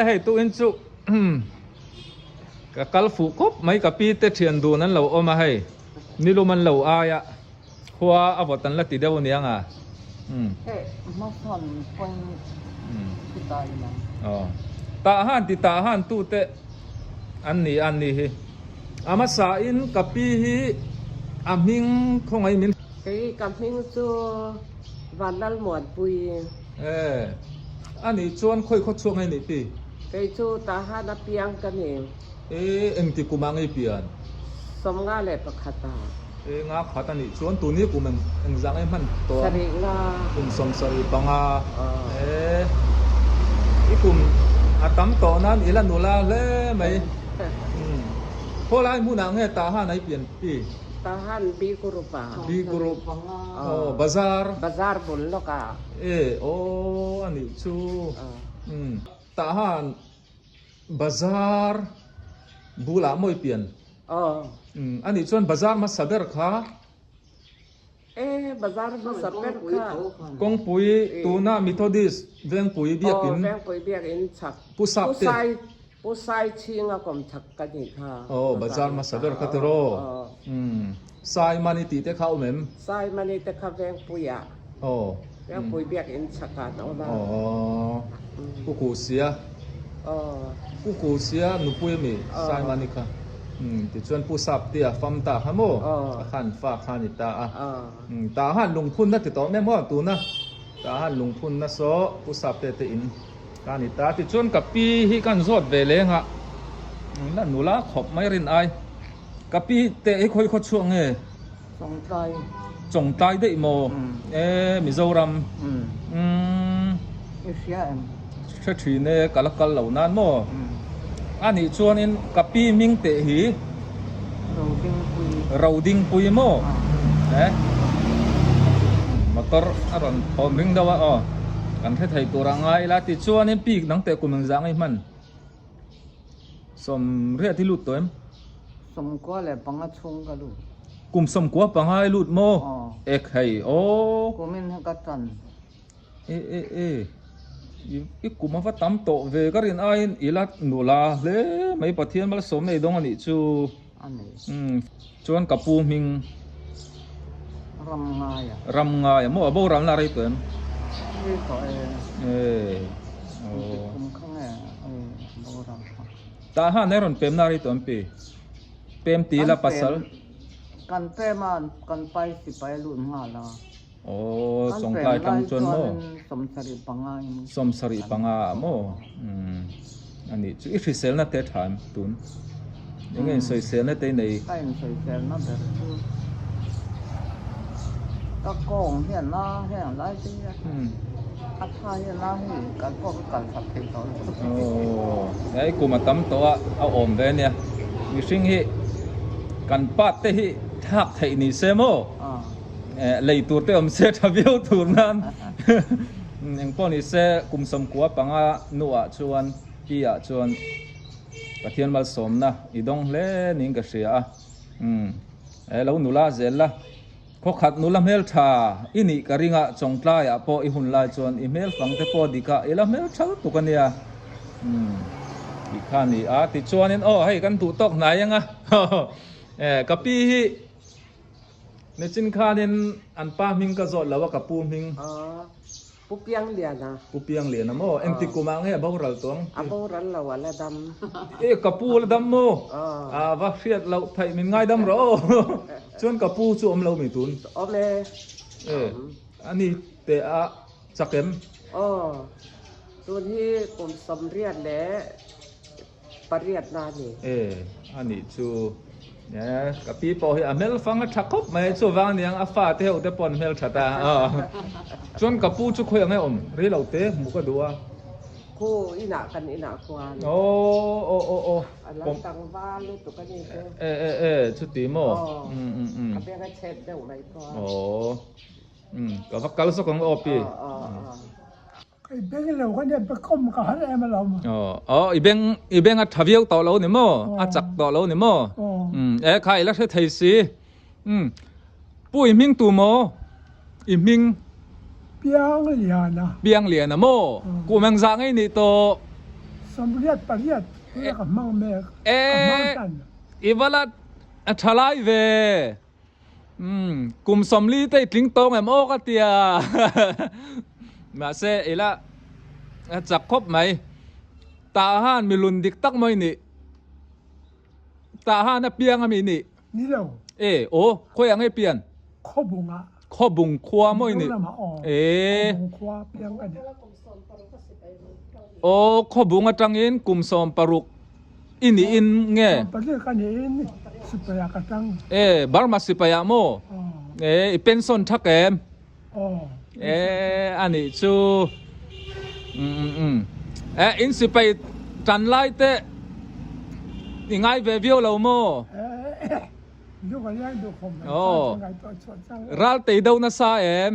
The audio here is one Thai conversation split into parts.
ให้ตู้อินจุกัลฟูคบไม่กับปีเตเทียนดูนั้นเราเอามาให้นี่รู้มันเราอายะขวาอวตันละติเดียวเนี้ยอ่ะเอ๊ะมาสอนคนที่ตายนะอ๋อตาหันติตาหันตู้เตอันนี้ฮิอามาสาอินกับปีฮิอามิงคงไอมินไอ้กับมิงจูวันนั้นหมดปุยอันนี้ชวนค่อยช่วงให้นี่ปีไอ้จูตาหานับเปียงกันเองเอ็งที่กูมังไอเปียนสมงาเลยประคตางาขัดอันนี้ชวนตัวนี้กูมันเอ็งจังไอ้มันตัวสริงากุมสมสริปังาอีกุมอาตั้มต่อนั้นอีละนูลาเล่ไหมพอไรมูนังเฮตาหันไอเปลี่ยนปีตาหันบีกุรุปาบาซาร์บุญโลกาโออันนี้ชูตาหันบาซาร์บูลามวยเปลี่ยนอันนี้ชวนบาซาร์มาสับเบอร์ค่ะบาซาร์มาสับเบอร์ค่ะกงปุยตูน่ามิทอดิสเวงปุยเบียกินชักผู้สับเตผู้ชายชิงก็มชักกันนี่ค่ะบาซาร์มาสับเบอร์คัตโรสายมันนี่ตีเตะเข้าเหม็มสายมันนี่เตะเข้าเวงปุยอ่ะเวงปุยเบียกินชักกันเอาละผู้กูเสียผู้กูเสียหนูปุยมีสายมันนี่ค่ะที่ชวนผู้สับเตียฟัมตาฮะโมขันฟ้าขันอิตาตาหันลงพุนนะติดต่อแม่ม่ตูนะตาหันลงพุนนะโซผู้สับเตเตอินขันอิตาที่ชวนกับปีฮิกันสดเวเลงฮะนั่นหนูละขบไม่รินไอกับปีเตะให้ค่อยช่วงเงจงใจได้โมมิโซรัมเอเชียเชื่อถือเนี่ยกัลเหล่านั้นโมอันนี้ชวนนี้กับปีมิงเตะหีเราดิ้งปุยโมมาตรอรันพอมิงดาวะกันให้ไทยตัวรังไงละติชวนนี้ปีกนังเตะกุมจังไอ้มันสมเรียที่ลุดตัวเอ็มสมกัวเลยปังอาชงกันลูกกุมสมกัวปังไอ้ลุดโมเอกให้กุมินให้กัตันอีกูมาว่าตั้มโตเวก็เรียนไอ้อีลัดหนูลาเล่ไม่ปะเทียนมาสมในดงอันนี้ชูชวนกับปูมิงรำง่ายมั่วบ่รำอะไรตัวเองตาห้าในรอนเปมนาริตัวปีเปมตีละปัสสาวกันเปมันกันไปสิไปลุ่นห้าละสงกลายตั้งจนโมสมสริปังอาโมอันนี้จุดที่เซลน่ะเตะถามตุนยังไงสวยเซลน่ะเตะในใช่สวยเซลน่ะแบบก็กงเห็นละเห็นละจริงอัฐายละเห็นกันพวกกันสับเทต่อไอ้กูมาตั้มตัวเอาอมเวเนี่ยมีสิ่งที่กันปัดเตะที่ทักไทยนี่เซโมเลยตัวเต็มเสร็จทวิวตัวนั้นอย่างพวกนี้เสกุมสมกัวปังอาหนัวชวนพี่อาชวนกระเทียนมาสมนะอีดงเล่นิ่งกระเสียแล้วหนูลาเจล่ะเขาขัดหนูละเมลชาอินี่กระริงะจงกล้าอ่ะพออีหุ่นลายชวนอีเมลฟังแต่พอดีกะอีละเมลชาตุกันเนี่ยอีข้านี่ติดชวนนี่ให้กันถูกตอกไหนยังอ่ะกับพี่ในจินคาเนี่ยอันป้ามิงก็สดแล้วว่ากับปูมิงปูเปียงเหรียญนะปูเปียงเหรียญนะโมเอ็มติกูมังให้บ่าวเราตัวบ่าวเราละวันละดำกับปูละดำโมว่าเฟียดเราไทยมันง่ายดำรอชวนกับปูชวมเราไม่ตุนเลยอันนี้เตะสักเข็มตัวที่ผมสมเรียนแล้วปริยัตินานี่อันนี้ชูเนี่ยกับปีพอเห็นเมลฟังชักคบไม่ชัวร์วางเนี่ยอาฟ้าเที่ยวแต่ปนเมลชัดตาจนกับปูชุกคุยยังไงรีเราเตะหมูก็ดูคู่อีหนากันอีหนาควานอันนั้นตังบ้านลูกตัวกันนี่ชุดตีโมกับเบี้ยก็เช็ดเดี๋ยวไหนก็กับกัลสกของโอปีไอ้เบงเราก็เนี่ยไปก้มกับอะไรมาเราอีเบงทับเยี่ยวต่อเราเนี่ยโมจักต่อเราเนี่ยโมใครแล้วใช่ไทยสิปุ้ยมิงตูโมอีมิงเบียงเหรียญนะโมกูแมงซังไอ้นี่โต สมเรียดปริยัดแล้วก็มังเมกกับมังตัน อีวลาทลายเวกุมสมลีเตติงตงโอก็เตียมาเซอีละจักคบไหมตาห้านมีลุนดิกตักไม่นี่ตาห้านเปียงมีนี่ นี่เรา โอ้คุยยังให้เปลี่ยน ข้อบุงอ่ะ ข้อบุงครัวไม่นี่ มาออก บุงคว้าเพียงกันเนี่ย โอ้ข้อบุงจังอินกุมสมปรุกอินอินเง ประเทศกันนี้สิบยากระตัง บาร์มาสิปยาโมเป็นส่วนทักแกม อันนี้ชูอินสิไปจันไล่เตะยังไงเววิวเราโม ดูกันยังดูคมไงตัวชดจัง รัลตีดาวนัสเอ็ม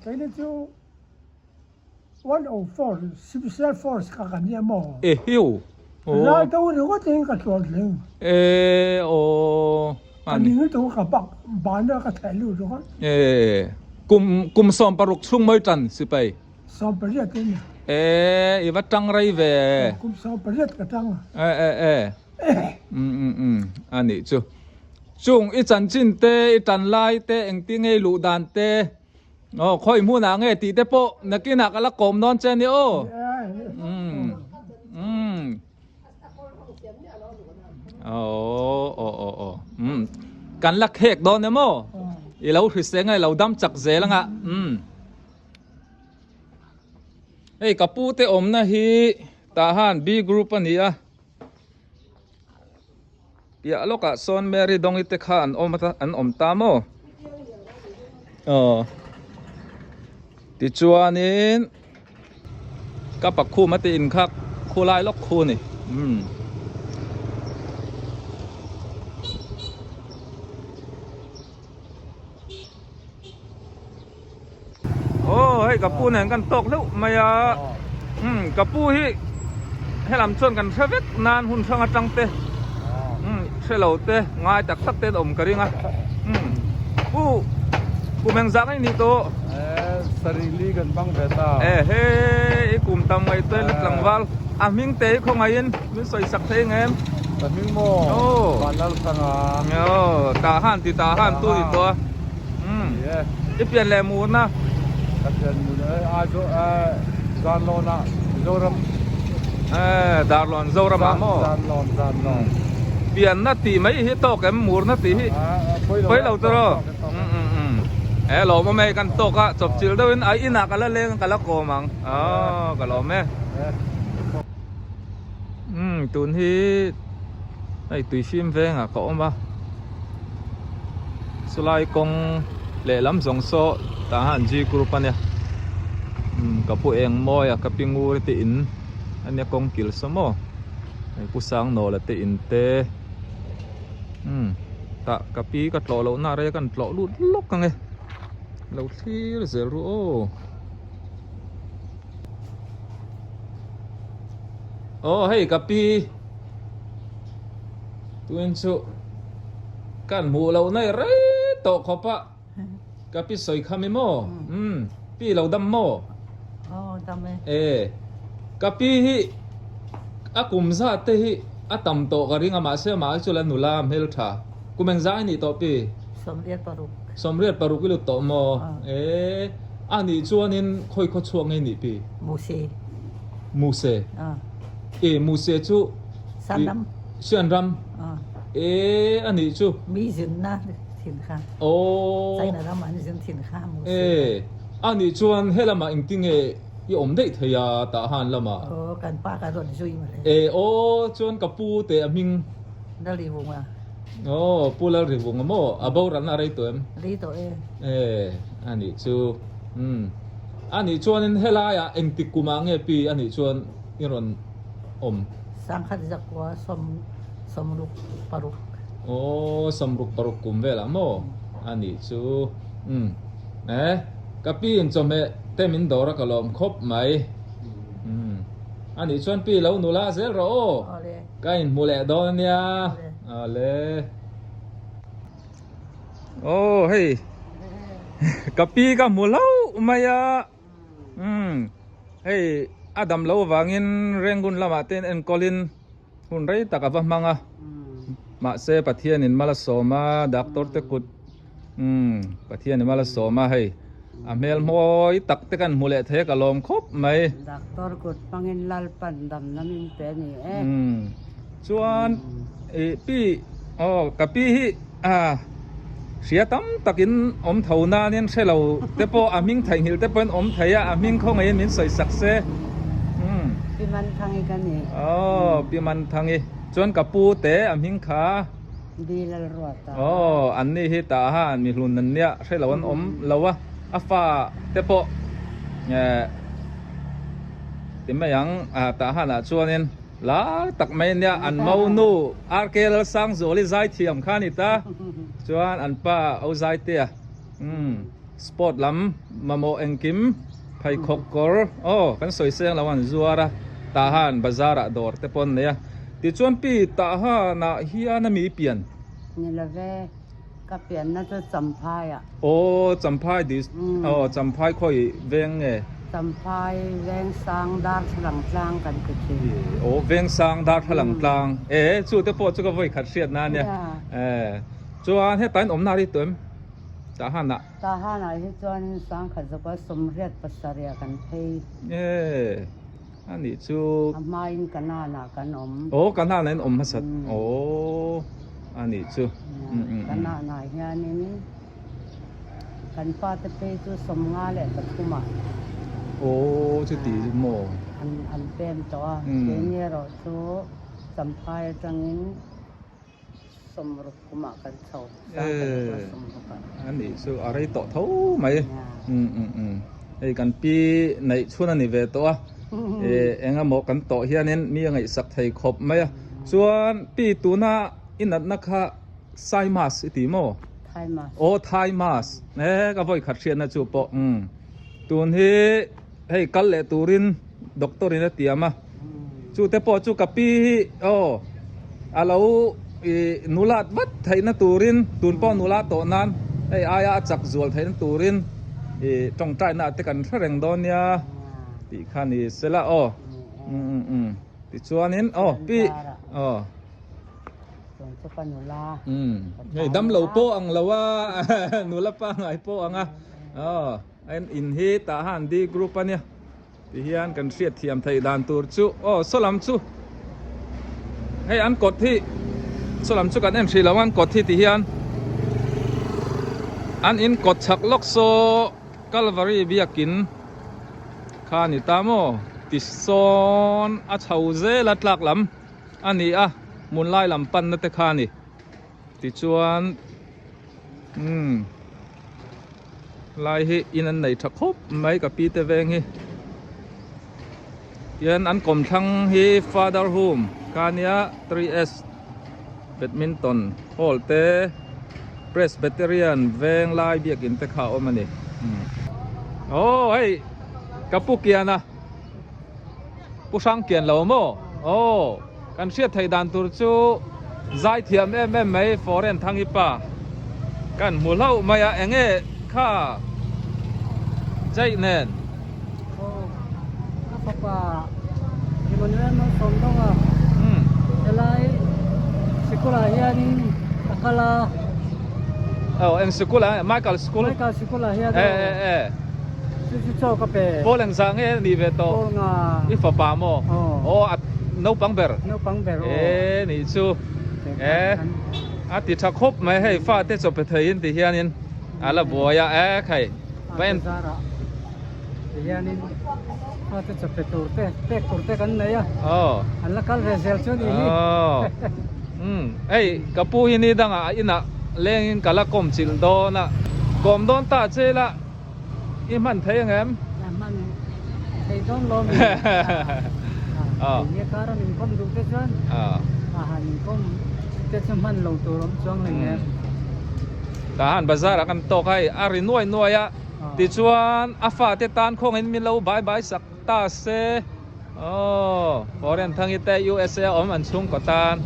แค่นี้จู104 Special Force กันเนี่ยโม ฮิวโอ้ แล้วตัวนี้ก็จริงกับตัวนึง โอ้อั อั น น นี้ นี้ตัวกับบักบ้านเนี่ยก็ถ่ายรูปด้วยกัน กุมสมปรุกชุ่มไม่จันสิไป สอบประเทศนี่ อีวัดจังไรเว คุมสอบประเทศกระตัง อันนี้จูจุงอีจันจินเตอีจันไลเตเอ็งติงให้ลูดานเตคอยมูนาเงตีเตโปนักกินักละกอมนอนเจนี่โอกันลักเฮกโดนเนี่ยโมอีเราหิเสงไงเราดำจักเจลังอ่ะเฮ้ยกับปูเตอมนะฮีตาฮันบีกรุ๊ปนี่อ่ะอย่าลูกอ่ะซอนเมรีดงอิตข้าอันอมตามโติจวนนี้กับปักคู่มาติอินคักคู่ลายล็อกคู่นี่โอ้ให้กับปูเนี่ยกันตกแล้วมายากับปูที่ให้ลำชวนกันเชฟนานหุ่นช่างจังเตเชลล์เตง่ายจากสักเตอมกระดิ่งอ่ะปูแมงซักไอ้นี่โตสรีลีกันบ้างเบต้าเฮ้กุมตำไงเตยลึกหลังวัลมิงเตยคงไงยินมิสวยสักเทงเอ็มแต่มิงโมบานนั้นสังอาตาหันติตาหันตัวตัวจะเปลี่ยนแหลมูนนะเปลี่ยนมูนอาโจจานโลนะโจรัมดาร์ลอนโจรัมโมจานโลเปลี่ยนนาทีไม่ฮิตโตแกมมูนนาทีไปเราตัวเราไม่กันตกอะจบจิลเดินไอ้อินักกันละเล่นกันละโกมังกันเราแม่ตุนที่ไอ้ตุยฟิล์มเวงอะเขาบ้าสไลด์กงเล่ลำสงโซทหารจีกรุ๊ปเนี่ยกับผู้เองมอยกับปิงูติอินอันนี้กงกิลสมอไอ้ผู้สร้างโนละติอินเตตะกับปีก็ตลอเราหน้าอะไรกันตลอลุดลกกันไงเราที่เสือรู้โอ้ให้กับปีตัวนี้สุกันหมูเราในไรโตขบปะกับปีสอยคามิโมปีเราดำโมดำกับปีฮิอากุมซาเตฮิอาตัมโตกริงอามาเสมาจุลนุลามเฮลท่ากุมเองใจนี่โตปีสมเรียดปรุกปรุกิลุโตโมอันนี้จวนนินค่อยเขาช่วงไงนี่ปีมูเซมูเซจูสันดำเชียนรำอันนี้จูมีสินนะสินค้าใช่นะรำมันสินค้ามูเซอันนี้จวนเฮลมาอิงติงยอมได้ทยาตาหันละมากันป้ากันรถช่วยมาเลยจวนกับปูเตอมิงได้รีวงอ่ะปูแล้วรีวงโมอาบรันอะไรตัวรีตัวอันนี้จูอันนี้ชวนเฮลายเอ็งติกุมังปีอันนี้ชวนนี่รอนสังขัดจักว่าสมรุกปรุกสมรุกปรุกกุมเวลาโมอันนี้จูกับปีนจอมเตมินดอร์กลอมครบไหมอันนี้ชวนปีแล้วนุลาเซโรก็อินมูเลดอนเนี่ยโอ้เฮ้ยกับปีกับมูลาวมายาเฮ้ย adam lo wangin rengun lama ten en kolin hun rei takava manga ma se pathian in mala soma doctor te kut pathian in mala soma hei amel moi tak te kan mule the ka lom khop mai doctor kut pangin lal pan dam namin pe ni chuan pi kapi hi sia tam takin om thona nen selo te po aming thai hil te pen om thaya aming khong ai min soi sakse pi man thangi kan ni pi man thangi chuan kapu te aming kha di lal ruata an ni hi ta ha mi hlun nan nia selo an om lawa afa te po timayang ta ha na chuanin la tak mai nia an mau nu arkel sang zoli zai thiam khani ta chuan an pa au zai tia sport lam mamo engkim phai khok kor kan soi seng lawan zuara ta han bazara dor te pon nia ti chuan pi ta ha na hian mi pian ni la ve ka pian na cho champhai champhai dis champhai khoi veng e champhai veng sang dar thlang tlang kan ku chi veng sang dar thlang tlang chu te po chu ka voi khat siat na nia chuan he tain om na ri tum ta ha na hi chuan sang kha zaka somriat pasaria kan thei ani chu amain kana na kan om kana na om hasat ani chu kana na hianin kan pa te pe chu somnga le takuma chu ti mo an pem to ke ni ro chu samphai tangin somru kuma kan chau ani chu arai to tho mai ei kan pi nei chuna ni ve to enga mo kan to hianin mi ngai sak thei khop mai chuan pi tuna inat na kha sai mas ti mo thai mas ka voi khat rian na chu po tun hi hei kal le turin doctor ina tiama chu te po chu kapi alo nulat vat thaina turin tun po nulat to nan hei aya chak zual thain turin tong trai na te kan threng don ya ti khani sela ti chuanin pi cho panula hei dam lo po ang lawa nula pa ngai po anga an in hi ta han di group ania ti hian kan riat thiam thei dan tur chu solam chu hei an kot thi solam chu kan en thri lawan kot thi ti hian an in kot chak lok so calvary biakin khani tamo ti son a chho ze la tlak lam ani mun lai lam pan na te khani ti chuan lai hi in an nei thak khop mai ka pi te veng hi yan an kom thang hi father home kania 3S badminton hall te presbyterian veng lai biakin te kha omani hei kapukiana pusang kian lo mo kan siat thei dan tur chu zai thiam em mai foreign thangi pa kan mulau maya enge kha jai nen papa Emmanuel mo somdonga elai sekolah hianin akala en sekolah Michael sekolah hian chu cho ka pe poleng sang e ni ve to nga ifa pa mo at no pangber ni chu ati tha khop mai hei fa te chop thei in ti hianin ala boya khai pen hianin fa te chop turte kan nei an la kal resel chu ni ei kapu hi ni danga ina lengin kala kom chil do na kom don ta chela i man thei ngem man thei don lo mi ni kara min kom du te chan han kom te man lo tu rom chong le ngem ta han bazar kan to kai ari noi ya ti chuan afa te tan khong in mi lo bye sak ta se foreign thang ite USA om an chung ko tan